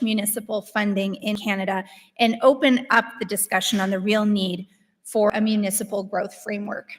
municipal funding in Canada and open up the discussion on the real need for a municipal growth framework.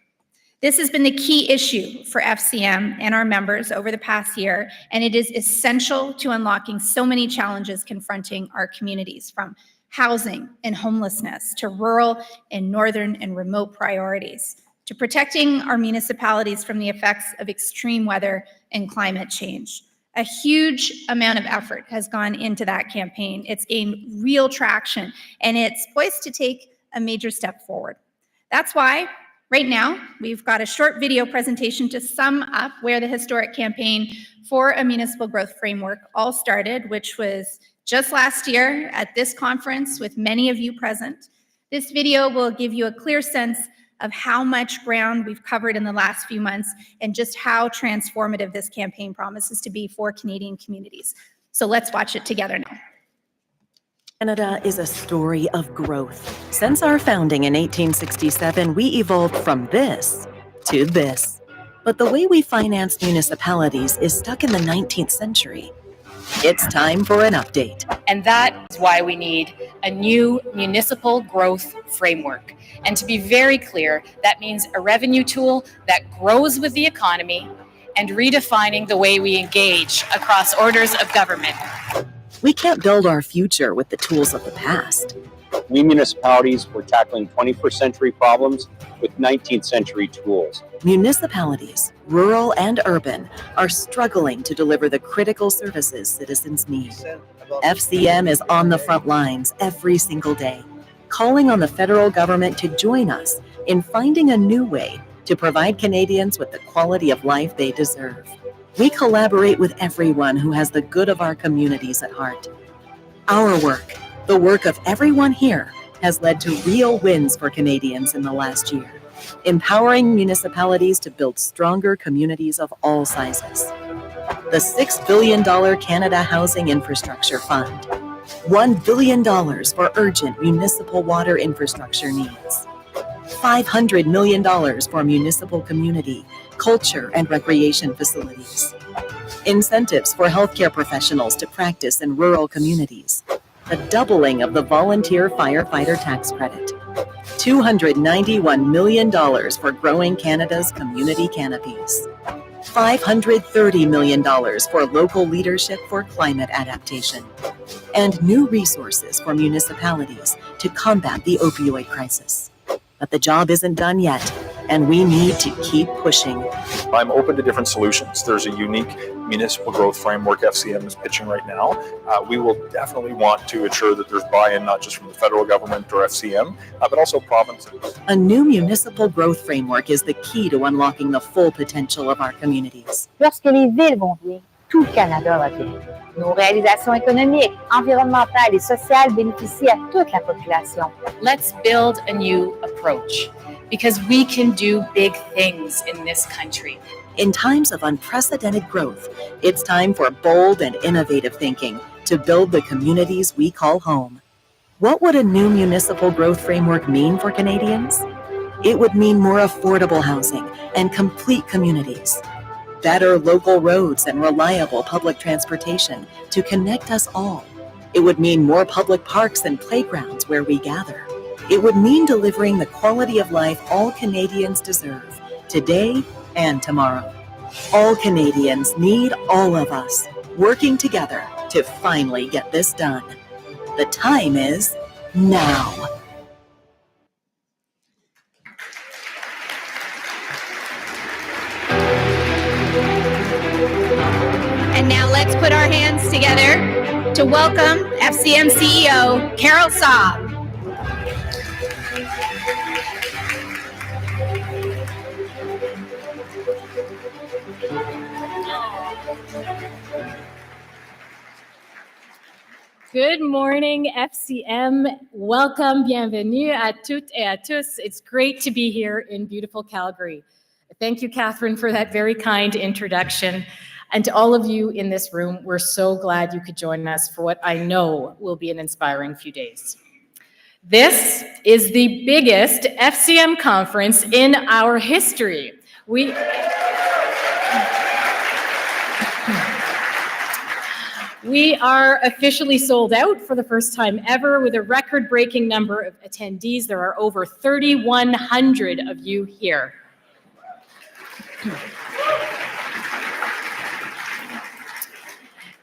This has been the key issue for FCM and our members over the past year, and it is essential to unlocking so many challenges confronting our communities, from housing and homelessness to rural and northern and remote priorities, to protecting our municipalities from the effects of extreme weather and climate change. A huge amount of effort has gone into that campaign. It's gained real traction, and it's poised to take a major step forward. That's why right now we've got a short video presentation to sum up where the historic campaign for a municipal growth framework all started, which was just last year at this conference with many of you present. This video will give you a clear sense of how much ground we've covered in the last few months and just how transformative this campaign promises to be for Canadian communities. So let's watch it together now. Canada is a story of growth. Since our founding in 1867, we evolved from this to this. But the way we finance municipalities is stuck in the 19th century. It's time for an update. And that is why we need a new municipal growth framework. And to be very clear, that means a revenue tool that grows with the economy and redefining the way we engage across orders of government. We can't build our future with the tools of the past. We municipalities were tackling 21st century problems with 19th century tools. Municipalities, rural and urban, are struggling to deliver the critical services citizens need. FCM is on the front lines every single day, calling on the federal government to join us in finding a new way to provide Canadians with the quality of life they deserve. We collaborate with everyone who has the good of our communities at heart. Our work, the work of everyone here, has led to real wins for Canadians in the last year, empowering municipalities to build stronger communities of all sizes. The $6 billion Canada Housing Infrastructure Fund, $1 billion for urgent municipal water infrastructure needs, $500 million for municipal community, culture, and recreation facilities, incentives for healthcare professionals to practice in rural communities, the doubling of the volunteer firefighter tax credit, $291 million for growing Canada's community canopies, $530 million for local leadership for climate adaptation, and new resources for municipalities to combat the opioid crisis. But the job isn't done yet, and we need to keep pushing. I'm open to different solutions. There's a unique municipal growth framework FCM is pitching right now. We will definitely want to ensure that there's buy-in not just from the federal government or FCM, but also provinces. A new municipal growth framework is the key to unlocking the full potential of our communities. Lorsque les villes vont bien, tout le Canada va bien. Nos réalisations économiques, environnementales et sociales bénéficient à toute la population. Let's build a new approach, because we can do big things in this country. In times of unprecedented growth, it's time for bold and innovative thinking to build the communities we call home. What would a new municipal growth framework mean for Canadians? It would mean more affordable housing and complete communities, better local roads and reliable public transportation to connect us all. It would mean more public parks and playgrounds where we gather. It would mean delivering the quality of life all Canadians deserve, today and tomorrow. All Canadians need all of us working together to finally get this done. The time is now. And now let's put our hands together to welcome FCM CEO Carole Saab. Good morning, FCM. Welcome, bienvenue à toutes et à tous. It's great to be here in beautiful Calgary. Thank you, Catherine, for that very kind introduction. And to all of you in this room, we're so glad you could join us for what I know will be an inspiring few days. This is the biggest FCM conference in our history. We are officially sold out for the first time ever with a record-breaking number of attendees. There are over 3,100 of you here.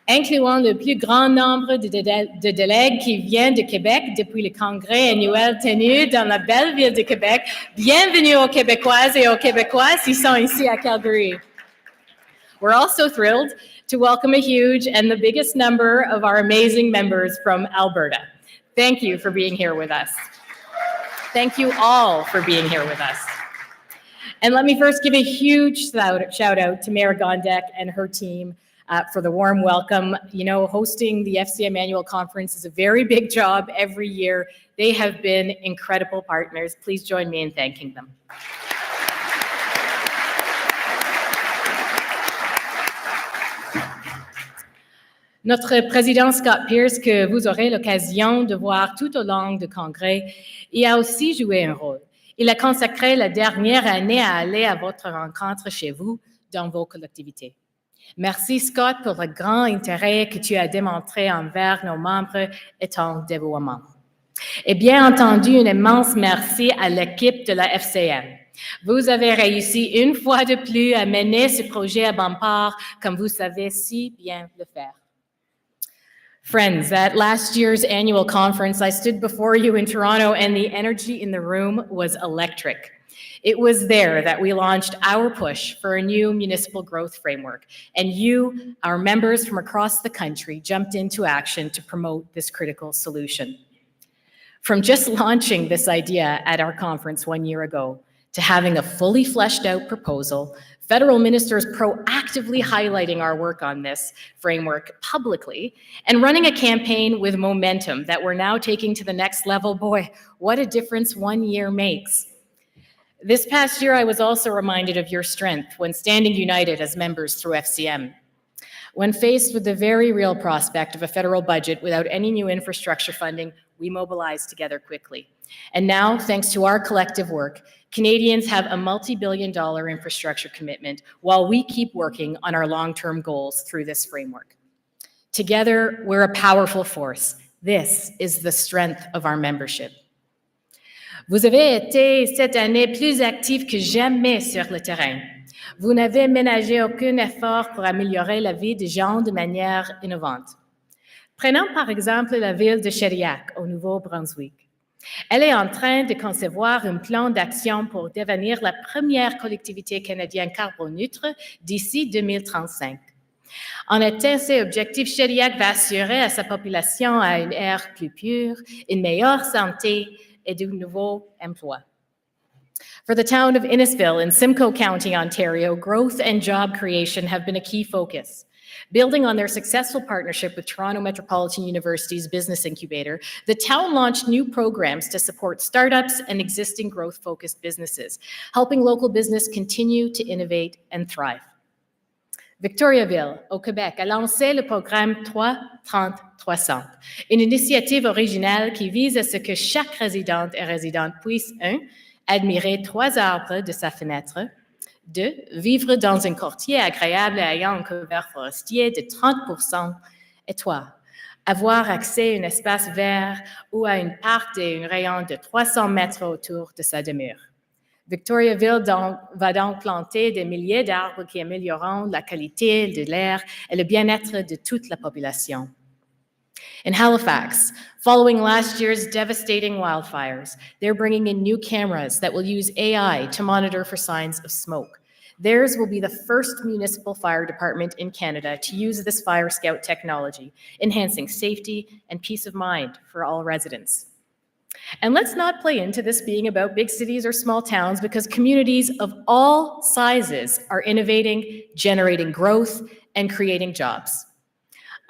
Incluant le plus grand nombre de délègues qui viennent de Québec depuis le Congrès annuel tenu dans la belle ville de Québec. Bienvenue aux Québécoises et aux Québécois qui sont ici à Calgary. We're also thrilled to welcome a huge and the biggest number of our amazing members from Alberta. Thank you for being here with us. Thank you all for being here with us. And let me first give a huge shout out to Mayor Gondek and her team for the warm welcome. You know, hosting the FCM annual conference is a very big job every year. They have been incredible partners. Please join me in thanking them. Notre président Scott Pierce, que vous aurez l'occasion de voir tout au long du congrès, y a aussi joué un rôle. Il a consacré la dernière année à aller à votre rencontre chez vous, dans vos collectivités. Merci Scott pour le grand intérêt que tu as démontré envers nos membres et ton dévouement. Et bien entendu, un immense merci à l'équipe de la FCM. Vous avez réussi une fois de plus à mener ce projet à bon port comme vous savez si bien le faire. Friends, at last year's annual conference, I stood before you in Toronto and the energy in the room was electric. It was there that we launched our push for a new municipal growth framework, and you, our members from across the country, jumped into action to promote this critical solution. From just launching this idea at our conference 1 year ago to having a fully fleshed out proposal, federal ministers proactively highlighting our work on this framework publicly, and running a campaign with momentum that we're now taking to the next level. Boy, what a difference 1 year makes. This past year, I was also reminded of your strength when standing united as members through FCM. When faced with the very real prospect of a federal budget without any new infrastructure funding, we mobilized together quickly. And now, thanks to our collective work, Canadians have a multi-billion-dollar infrastructure commitment while we keep working on our long-term goals through this framework. Together, we're a powerful force. This is the strength of our membership. Vous avez été cette année plus actifs que jamais sur le terrain. Vous n'avez ménagé aucun effort pour améliorer la vie des gens de manière innovante. Prenons par exemple la ville de Shediac, au Nouveau-Brunswick. Elle est en train de concevoir un plan d'action pour devenir la première collectivité canadienne carboneutre d'ici 2035. En atteint ces objectifs, Shediac va assurer à sa population un air plus pur, une meilleure santé et de nouveaux emplois. For the town of Innisfil in Simcoe County, Ontario, growth and job creation have been a key focus. Building on their successful partnership with Toronto Metropolitan University's Business Incubator, the town launched new programs to support startups and existing growth-focused businesses, helping local business continue to innovate and thrive. Victoriaville, au Québec, a lancé le programme 3-30-300, une initiative originale qui vise à ce que chaque résidente et résident puisse 1. Admirer 3 arbres de sa fenêtre, 2. Vivre dans un quartier agréable ayant un couvert forestier de 30%, et 3. Avoir accès à un espace vert ou à une parc et un rayon de 300 mètres autour de sa demeure. Victoriaville va donc planter des milliers d'arbres qui amélioreront la qualité de l'air et le bien-être de toute la population. In Halifax, following last year's devastating wildfires, they're bringing in new cameras that will use AI to monitor for signs of smoke. Theirs will be the first municipal fire department in Canada to use this Fire Scout technology, enhancing safety and peace of mind for all residents. And let's not play into this being about big cities or small towns, because communities of all sizes are innovating, generating growth, and creating jobs.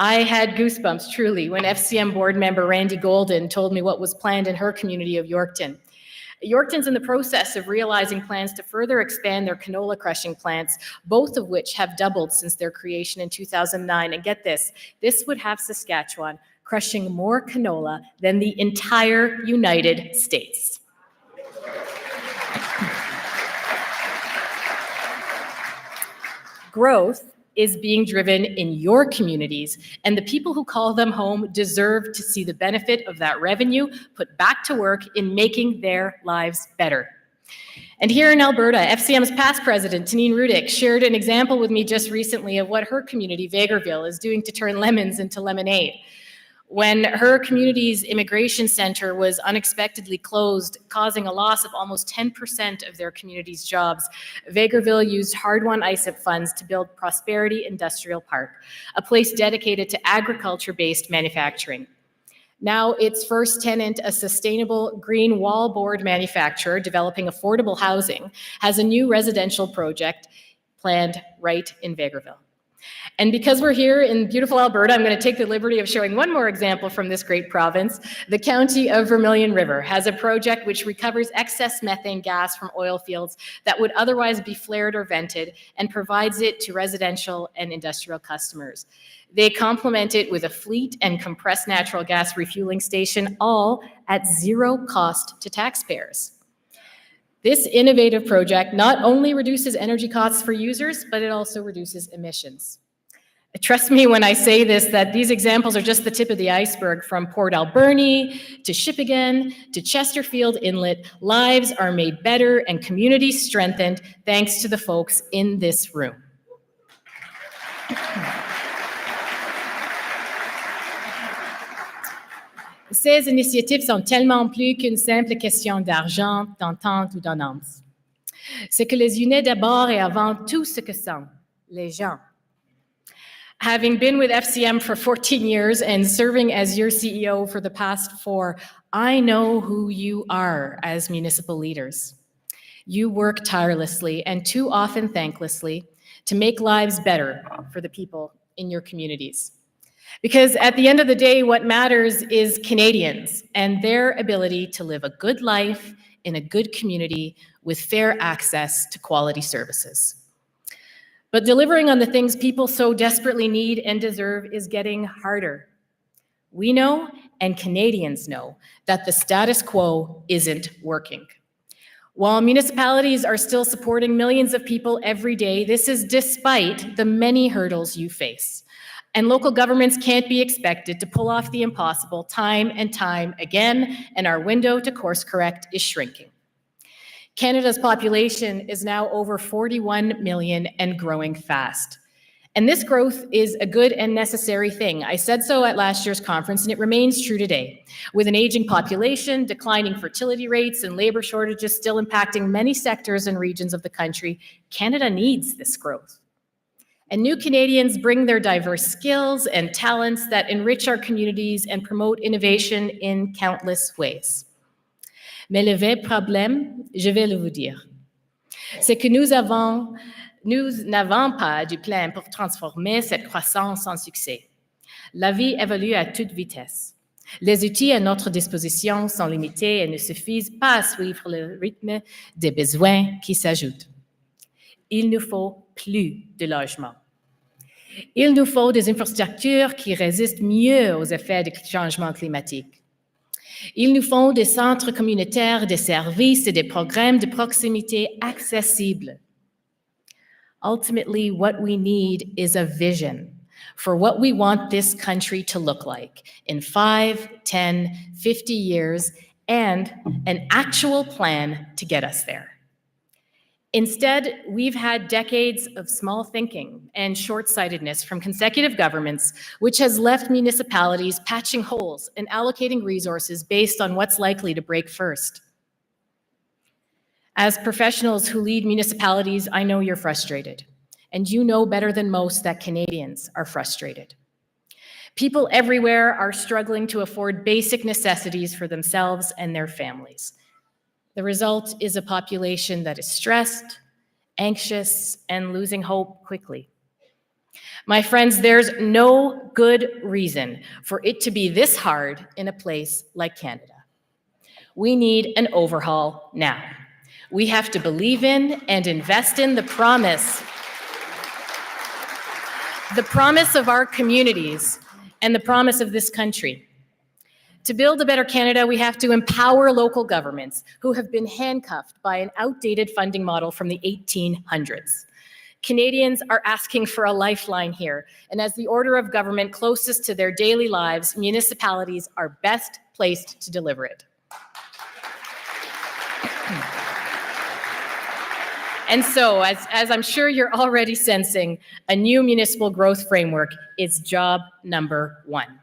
I had goosebumps, truly, when FCM board member Randy Golden told me what was planned in her community of Yorkton. Yorkton's in the process of realizing plans to further expand their canola crushing plants, both of which have doubled since their creation in 2009. And get this would have Saskatchewan crushing more canola than the entire United States. Growth is being driven in your communities, and the people who call them home deserve to see the benefit of that revenue put back to work in making their lives better. And here in Alberta, FCM's past president, Tanine Rudick, shared an example with me just recently of what her community, Vegreville, is doing to turn lemons into lemonade. When her community's immigration center was unexpectedly closed, causing a loss of almost 10% of their community's jobs, Vegreville used hard-won ISIP funds to build Prosperity Industrial Park, a place dedicated to agriculture-based manufacturing. Now its first tenant, a sustainable green wallboard manufacturer developing affordable housing, has a new residential project planned right in Vegreville. And because we're here in beautiful Alberta, I'm going to take the liberty of showing one more example from this great province. The county of Vermilion River has a project which recovers excess methane gas from oil fields that would otherwise be flared or vented and provides it to residential and industrial customers. They complement it with a fleet and compressed natural gas refueling station, all at zero cost to taxpayers. This innovative project not only reduces energy costs for users, but it also reduces emissions. Trust me when I say this, that these examples are just the tip of the iceberg. From Port Alberni to Shippagan to Chesterfield Inlet, lives are made better and communities strengthened thanks to the folks in this room. Ces initiatives sont tellement plus qu'une simple question d'argent, d'entente ou d'annonce. Ce que les unit d'abord et avant tout ce que sont les gens. Having been with FCM for 14 years and serving as your CEO for the past 4, I know who you are as municipal leaders. You work tirelessly and too often thanklessly to make lives better for the people in your communities. Because at the end of the day, what matters is Canadians and their ability to live a good life in a good community with fair access to quality services. But delivering on the things people so desperately need and deserve is getting harder. We know, and Canadians know, that the status quo isn't working. While municipalities are still supporting millions of people every day, this is despite the many hurdles you face. And local governments can't be expected to pull off the impossible time and time again, and our window to course correct is shrinking. Canada's population is now over 41 million and growing fast. And this growth is a good and necessary thing. I said so at last year's conference, and it remains true today. With an aging population, declining fertility rates, and labor shortages still impacting many sectors and regions of the country, Canada needs this growth. And new Canadians bring their diverse skills and talents that enrich our communities and promote innovation in countless ways. Mais le vrai problème, je vais le vous dire, c'est que nous n'avons pas du plan pour transformer cette croissance en succès. La vie évolue à toute vitesse. Les outils à notre disposition sont limités et ne suffisent pas à suivre le rythme des besoins qui s'ajoutent. Il nous faut plus de logements. Il nous faut des infrastructures qui résistent mieux aux effets du changement climatique. Il nous faut des centres communautaires, des services et des programmes de proximité accessibles. Ultimately, what we need is a vision for what we want this country to look like in 5, 10, 50 years, and an actual plan to get us there. Instead, we've had decades of small thinking and short-sightedness from consecutive governments, which has left municipalities patching holes and allocating resources based on what's likely to break first. As professionals who lead municipalities, I know you're frustrated, and you know better than most that Canadians are frustrated. People everywhere are struggling to afford basic necessities for themselves and their families. The result is a population that is stressed, anxious, and losing hope quickly. My friends, there's no good reason for it to be this hard in a place like Canada. We need an overhaul now. We have to believe in and invest in the promise of our communities and the promise of this country. To build a better Canada, we have to empower local governments who have been handcuffed by an outdated funding model from the 1800s. Canadians are asking for a lifeline here, and as the order of government closest to their daily lives, municipalities are best placed to deliver it. And so, as I'm sure you're already sensing, a new municipal growth framework is job number one.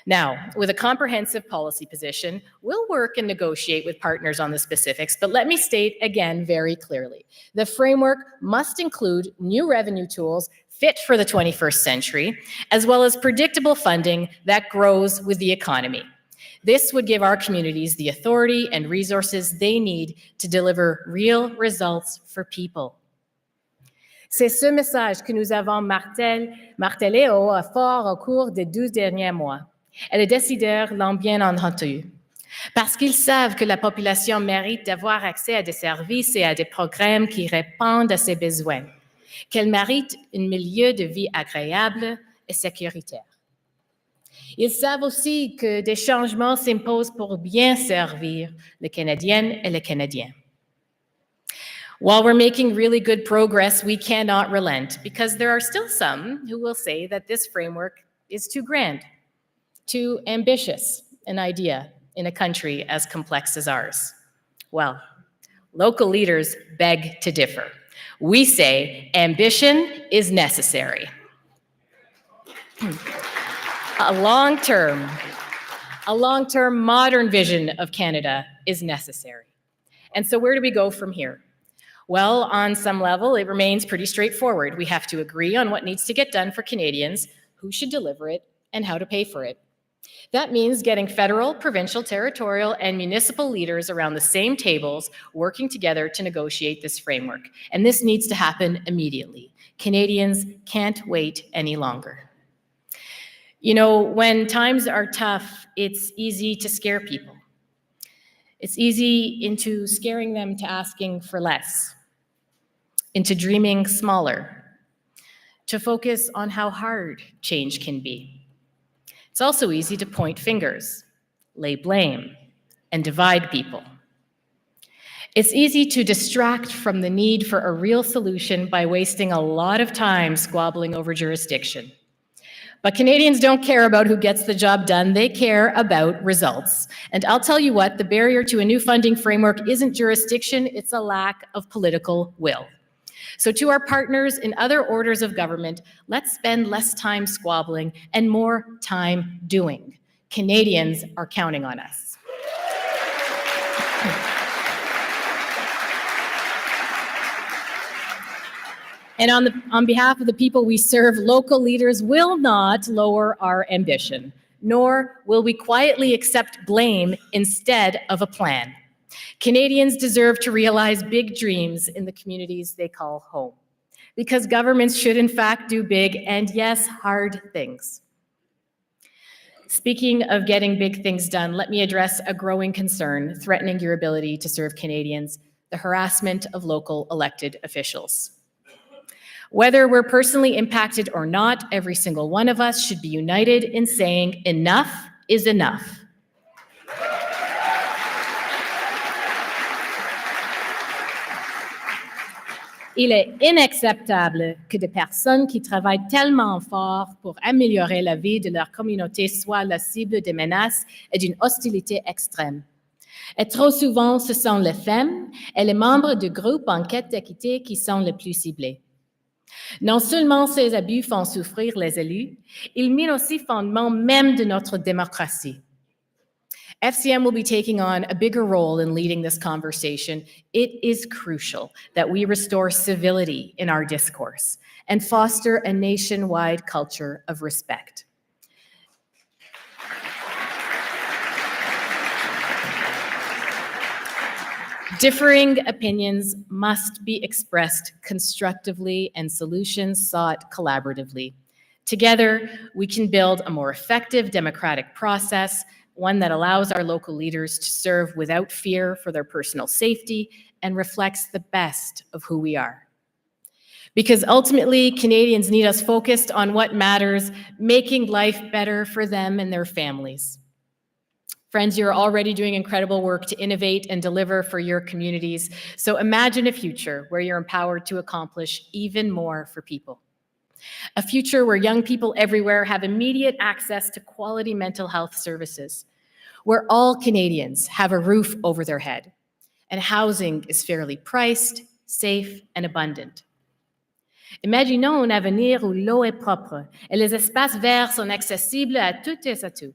Now, with a comprehensive policy position, we'll work and negotiate with partners on the specifics, but let me state again very clearly, the framework must include new revenue tools fit for the 21st century, as well as predictable funding that grows with the economy. This would give our communities the authority and resources they need to deliver real results for people. C'est ce message que nous avons martelé haut et fort au cours des 12 derniers mois. Et les décideurs l'ont bien entendu. Parce qu'ils savent que la population mérite d'avoir accès à des services et à des programmes qui répondent à ses besoins, qu'elle mérite un milieu de vie agréable et sécuritaire. Ils savent aussi que des changements s'imposent pour bien servir les Canadiennes et les Canadiens. While we're making really good progress, we cannot relent because there are still some who will say that this framework is too grand, too ambitious an idea in a country as complex as ours. Well, local leaders beg to differ. We say ambition is necessary. A long-term modern vision of Canada is necessary. And so where do we go from here? Well, on some level, it remains pretty straightforward. We have to agree on what needs to get done for Canadians, who should deliver it, and how to pay for it. That means getting federal, provincial, territorial, and municipal leaders around the same tables working together to negotiate this framework. And this needs to happen immediately. Canadians can't wait any longer. You know, when times are tough, it's easy to scare people. It's easy into scaring them to asking for less, into dreaming smaller, to focus on how hard change can be. It's also easy to point fingers, lay blame, and divide people. It's easy to distract from the need for a real solution by wasting a lot of time squabbling over jurisdiction. But Canadians don't care about who gets the job done, they care about results. And I'll tell you what, the barrier to a new funding framework isn't jurisdiction, it's a lack of political will. So to our partners in other orders of government, let's spend less time squabbling and more time doing. Canadians are counting on us. And on behalf of the people we serve, local leaders will not lower our ambition, nor will we quietly accept blame instead of a plan. Canadians deserve to realize big dreams in the communities they call home, because governments should in fact do big and, yes, hard things. Speaking of getting big things done, let me address a growing concern threatening your ability to serve Canadians, the harassment of local elected officials. Whether we're personally impacted or not, every single one of us should be united in saying enough is enough. Il est inacceptable que des personnes qui travaillent tellement fort pour améliorer la vie de leur communauté soient la cible de menaces et d'une hostilité extrême. Et trop souvent, ce sont les femmes et les membres du groupe en quête d'équité qui sont les plus ciblés. Non seulement ces abus font souffrir les élus, ils minent aussi le fondement même de notre démocratie. FCM will be taking on a bigger role in leading this conversation. It is crucial that we restore civility in our discourse and foster a nationwide culture of respect. Differing opinions must be expressed constructively and solutions sought collaboratively. Together, we can build a more effective democratic process, one that allows our local leaders to serve without fear for their personal safety and reflects the best of who we are. Because ultimately, Canadians need us focused on what matters, making life better for them and their families. Friends, you're already doing incredible work to innovate and deliver for your communities. So imagine a future where you're empowered to accomplish even more for people. A future where young people everywhere have immediate access to quality mental health services, where all Canadians have a roof over their head, and housing is fairly priced, safe, and abundant. Imaginons un avenir où l'eau est propre et les espaces verts sont accessibles à toutes et à tous,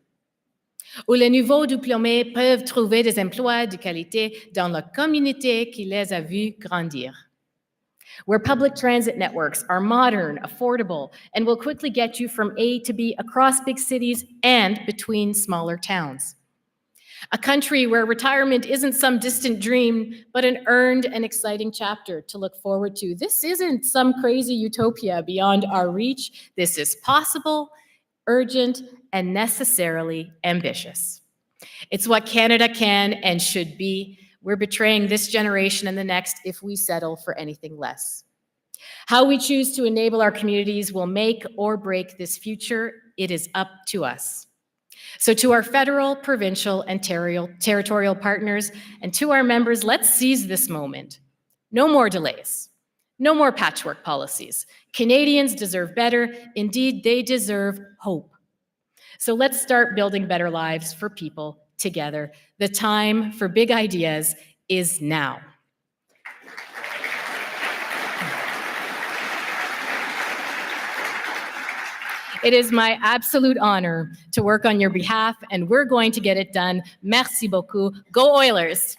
où les nouveaux diplômés peuvent trouver des emplois de qualité dans la communauté qui les a vus grandir, where public transit networks are modern, affordable, and will quickly get you from A to B across big cities and between smaller towns. A country where retirement isn't some distant dream, but an earned and exciting chapter to look forward to. This isn't some crazy utopia beyond our reach. This is possible, urgent, and necessarily ambitious. It's what Canada can and should be. We're betraying this generation and the next if we settle for anything less. How we choose to enable our communities will make or break this future. It is up to us. So to our federal, provincial, and territorial partners, and to our members, let's seize this moment. No more delays. No more patchwork policies. Canadians deserve better. Indeed, they deserve hope. So let's start building better lives for people together. The time for big ideas is now. It is my absolute honor to work on your behalf, and we're going to get it done. Merci beaucoup. Go Oilers!